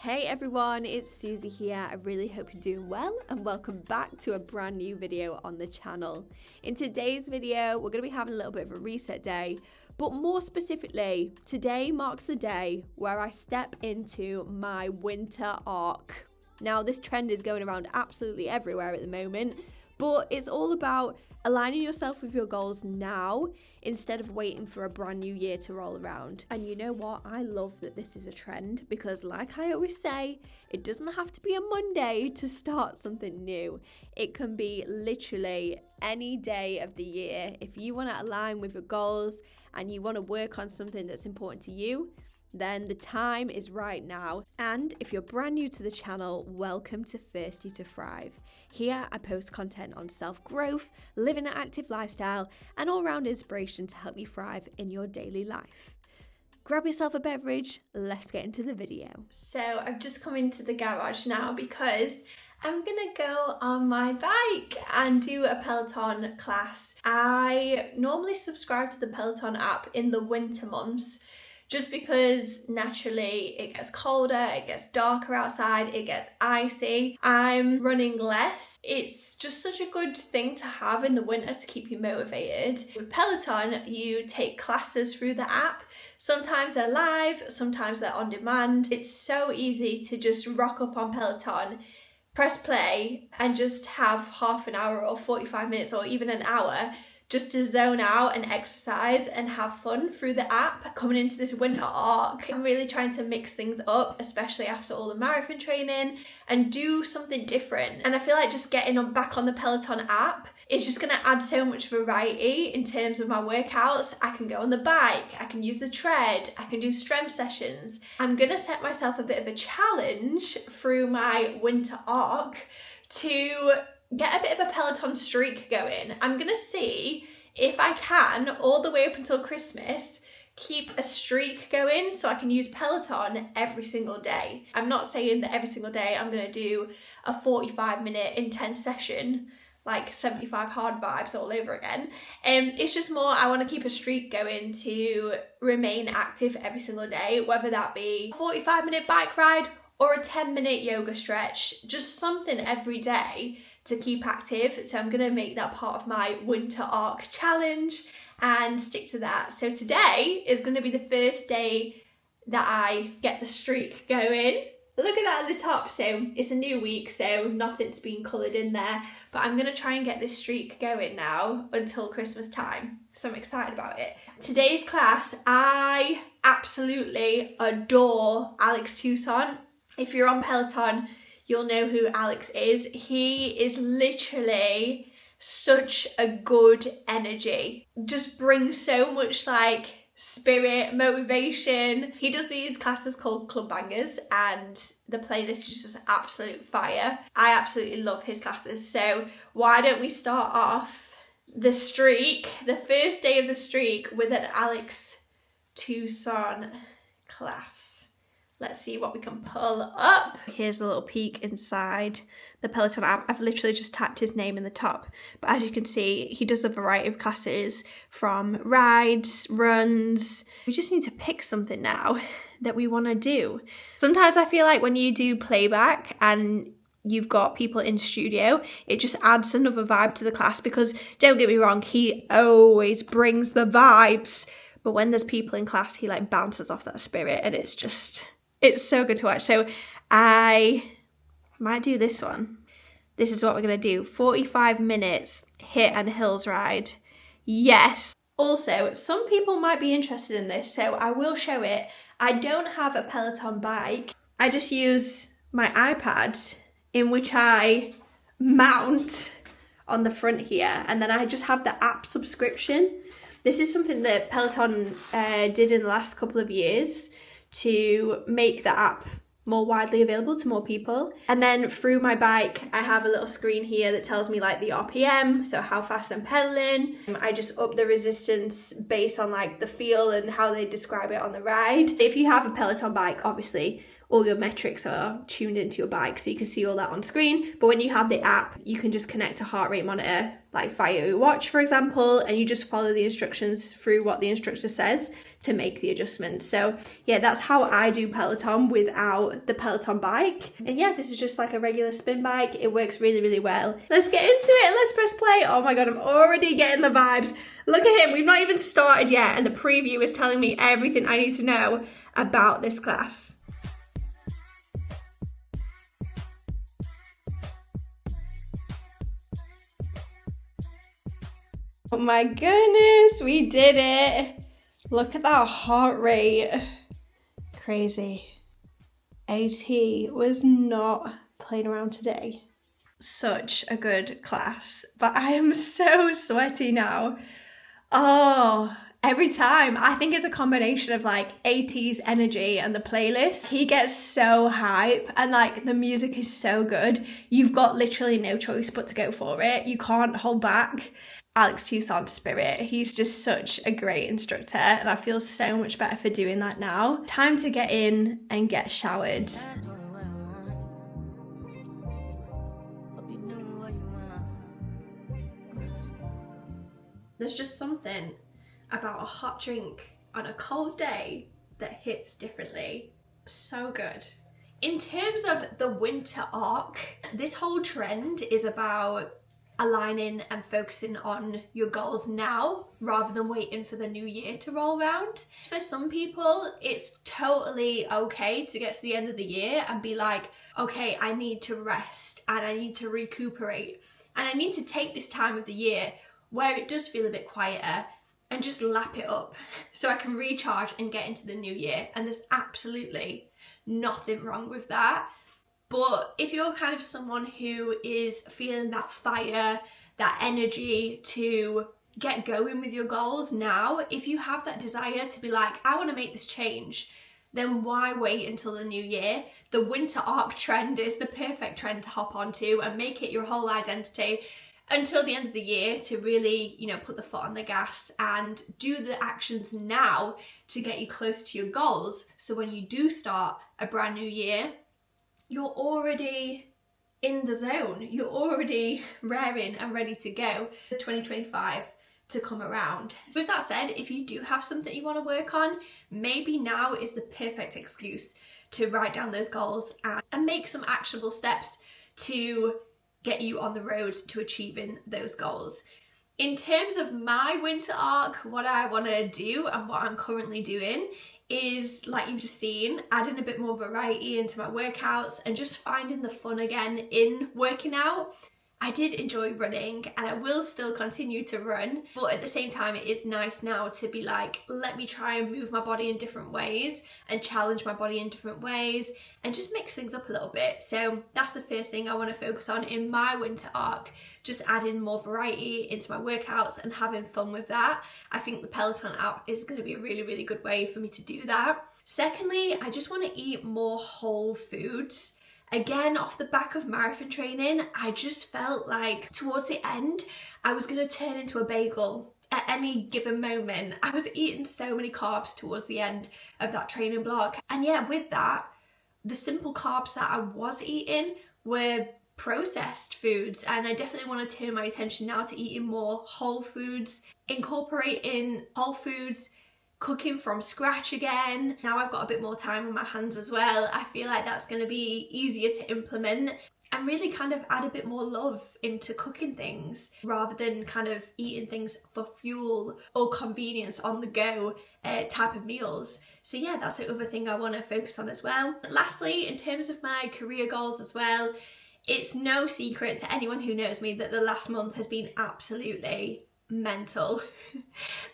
Hey everyone, it's Susie here. I really hope you're doing well and welcome back to a brand new video on the channel. In today's video, we're going to be having a little bit of a reset day, but more specifically, today marks the day where I step into my winter arc. Now, this trend is going around absolutely everywhere at the moment, but it's all about aligning yourself with your goals now instead of waiting for a brand new year to roll around. And you know what? I love that this is a trend because, like I always say, it doesn't have to be a Monday to start something new. It can be literally any day of the year. If you want to align with your goals and you want to work on something that's important to you, then the time is right now. And if you're brand new to the channel, welcome to Thirsty to Thrive. Here I post content on self-growth, living an active lifestyle, and all-round inspiration to help you thrive in your daily life. Grab yourself a beverage, let's get into the video. So I've just come into the garage now because I'm gonna go on my bike and do a Peloton class. I normally subscribe to the Peloton app in the winter months, just because naturally it gets colder, it gets darker outside, it gets icy. I'm running less. It's just such a good thing to have in the winter to keep you motivated. With Peloton, you take classes through the app. Sometimes they're live, sometimes they're on demand. It's so easy to just rock up on Peloton, press play, and just have half an hour or 45 minutes or even an hour just to zone out and exercise and have fun through the app. Coming into this winter arc, I'm really trying to mix things up, especially after all the marathon training, and do something different. And I feel like just getting back on the Peloton app is just gonna add so much variety in terms of my workouts. I can go on the bike, I can use the tread, I can do strength sessions. I'm gonna set myself a bit of a challenge through my winter arc to get a bit of a Peloton streak going. I'm gonna see if I can, all the way up until Christmas, keep a streak going so I can use Peloton every single day. I'm not saying that every single day I'm gonna do a 45-minute intense session, like 75 hard vibes all over again. It's just more, I want to keep a streak going to remain active every single day, whether that be a 45-minute bike ride or a 10-minute yoga stretch, just something every day to keep active. So I'm gonna make that part of my winter arc challenge and stick to that. So today is gonna be the first day that I get the streak going. Look at that at the top. So it's a new week, so nothing's been coloured in there, but I'm gonna try and get this streak going now until Christmas time. So I'm excited about it. Today's class, I absolutely adore Alex Toussaint. If you're on Peloton, you'll know who Alex is. He is literally such a good energy. Just brings so much like spirit, motivation. He does these classes called Club Bangers and the playlist is just absolute fire. I absolutely love his classes. So why don't we start off the streak, the first day of the streak, with an Alex Toussaint class. Let's see what we can pull up. Here's a little peek inside the Peloton app. I've literally just tapped his name in the top. But as you can see, he does a variety of classes from rides, runs. We just need to pick something now that we want to do. Sometimes I feel like when you do playback and you've got people in studio, it just adds another vibe to the class because, don't get me wrong, he always brings the vibes. But when there's people in class, he like bounces off that spirit and it's so good to watch. So I might do this one. This is what we're going to do. 45 minutes hit and hills ride. Yes. Also, some people might be interested in this, so I will show it. I don't have a Peloton bike. I just use my iPad, in which I mount on the front here, and then I just have the app subscription. This is something that Peloton did in the last couple of years to make the app more widely available to more people. And then through my bike, I have a little screen here that tells me like the RPM, so how fast I'm pedaling. I just up the resistance based on like the feel and how they describe it on the ride. If you have a Peloton bike, obviously all your metrics are tuned into your bike, so you can see all that on screen. But when you have the app, you can just connect a heart rate monitor, like via your watch, for example, and you just follow the instructions through what the instructor says to make the adjustments. So yeah, that's how I do Peloton without the Peloton bike. And yeah, this is just like a regular spin bike. It works really, really well. Let's get into it. Let's press play. Oh my God, I'm already getting the vibes. Look at him. We've not even started yet. And the preview is telling me everything I need to know about this class. Oh my goodness, we did it. Look at that heart rate. Crazy. AT was not playing around today. Such a good class, but I am so sweaty now. Oh, every time. I think it's a combination of like AT's energy and the playlist. He gets so hype and like the music is so good. You've got literally no choice but to go for it. You can't hold back. Alex Toussaint's spirit. He's just such a great instructor and I feel so much better for doing that now. Time to get in and get showered. There's just something about a hot drink on a cold day that hits differently. So good. In terms of the winter arc, this whole trend is about aligning and focusing on your goals now rather than waiting for the new year to roll around. For some people, it's totally okay to get to the end of the year and be like, okay, I need to rest and I need to recuperate and I need to take this time of the year where it does feel a bit quieter and just lap it up so I can recharge and get into the new year. And there's absolutely nothing wrong with that. But if you're kind of someone who is feeling that fire, that energy to get going with your goals now, if you have that desire to be like, I want to make this change, then why wait until the new year? The winter arc trend is the perfect trend to hop onto and make it your whole identity until the end of the year to really, you know, put the foot on the gas and do the actions now to get you closer to your goals. So when you do start a brand new year, you're already in the zone. You're already raring and ready to go for 2025 to come around. So with that said, if you do have something you want to work on, maybe now is the perfect excuse to write down those goals and make some actionable steps to get you on the road to achieving those goals. In terms of my winter arc, what I want to do and what I'm currently doing is, like you've just seen, adding a bit more variety into my workouts and just finding the fun again in working out. I did enjoy running and I will still continue to run, but at the same time it is nice now to be like, let me try and move my body in different ways and challenge my body in different ways and just mix things up a little bit. So that's the first thing I want to focus on in my winter arc, just adding more variety into my workouts and having fun with that. I think the Peloton app is going to be a really, really good way for me to do that. Secondly, I just want to eat more whole foods. Again, off the back of marathon training, I just felt like towards the end, I was going to turn into a bagel at any given moment. I was eating so many carbs towards the end of that training block. And yeah, with that, the simple carbs that I was eating were processed foods. And I definitely want to turn my attention now to eating more whole foods, incorporating whole foods, cooking from scratch again. Now I've got a bit more time on my hands as well. I feel like that's going to be easier to implement and really kind of add a bit more love into cooking things rather than kind of eating things for fuel or convenience on the go type of meals. So yeah, that's the other thing I want to focus on as well. Lastly, in terms of my career goals as well, it's no secret to anyone who knows me that the last month has been absolutely mental.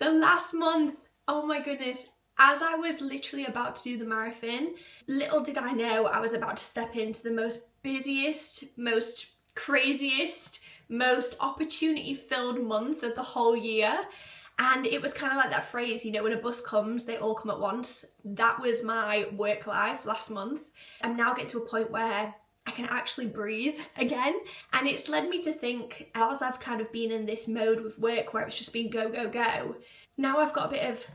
The last month, oh my goodness, as I was literally about to do the marathon, little did I know I was about to step into the most busiest, most craziest, most opportunity-filled month of the whole year. And it was kind of like that phrase, you know, when a bus comes, they all come at once. That was my work life last month. I'm now getting to a point where I can actually breathe again. And it's led me to think, as I've kind of been in this mode with work where it's just been go, go, go, now I've got a bit of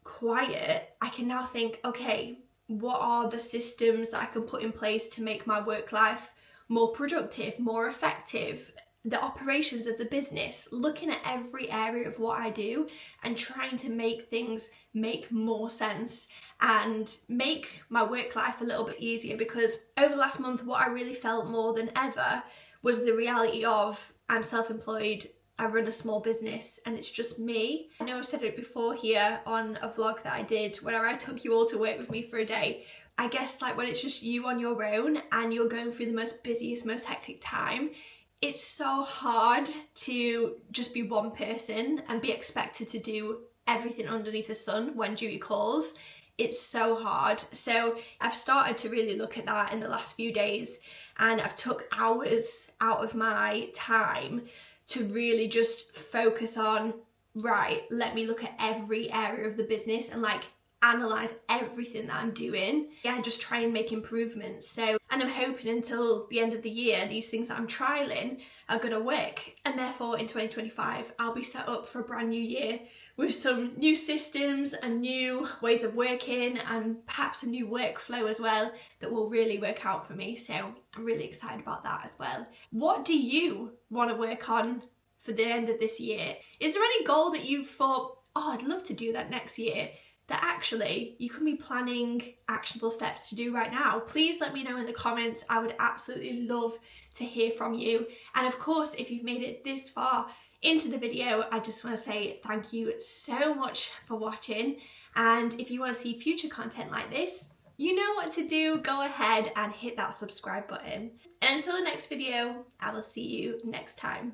quiet, I can now think, okay, what are the systems that I can put in place to make my work life more productive, more effective, the operations of the business, looking at every area of what I do and trying to make things make more sense and make my work life a little bit easier, because over the last month what I really felt more than ever was the reality of I'm self-employed, I run a small business and it's just me. I know I've said it before here on a vlog that I did whenever I took you all to work with me for a day. I guess like when it's just you on your own and you're going through the most busiest, most hectic time, it's so hard to just be one person and be expected to do everything underneath the sun when duty calls. It's so hard. So I've started to really look at that in the last few days, and I've took hours out of my time to really just focus on, right, let me look at every area of the business and like analyze everything that I'm doing. Yeah, just try and make improvements. So, and I'm hoping until the end of the year, these things that I'm trialing are gonna work. And therefore in 2025, I'll be set up for a brand new year with some new systems and new ways of working and perhaps a new workflow as well that will really work out for me. So I'm really excited about that as well. What do you want to work on for the end of this year? Is there any goal that you've thought, oh, I'd love to do that next year, that actually you can be planning actionable steps to do right now? Please let me know in the comments. I would absolutely love to hear from you. And of course, if you've made it this far into the video, I just want to say thank you so much for watching. And if you want to see future content like this, you know what to do. Go ahead and hit that subscribe button. And until the next video, I will see you next time.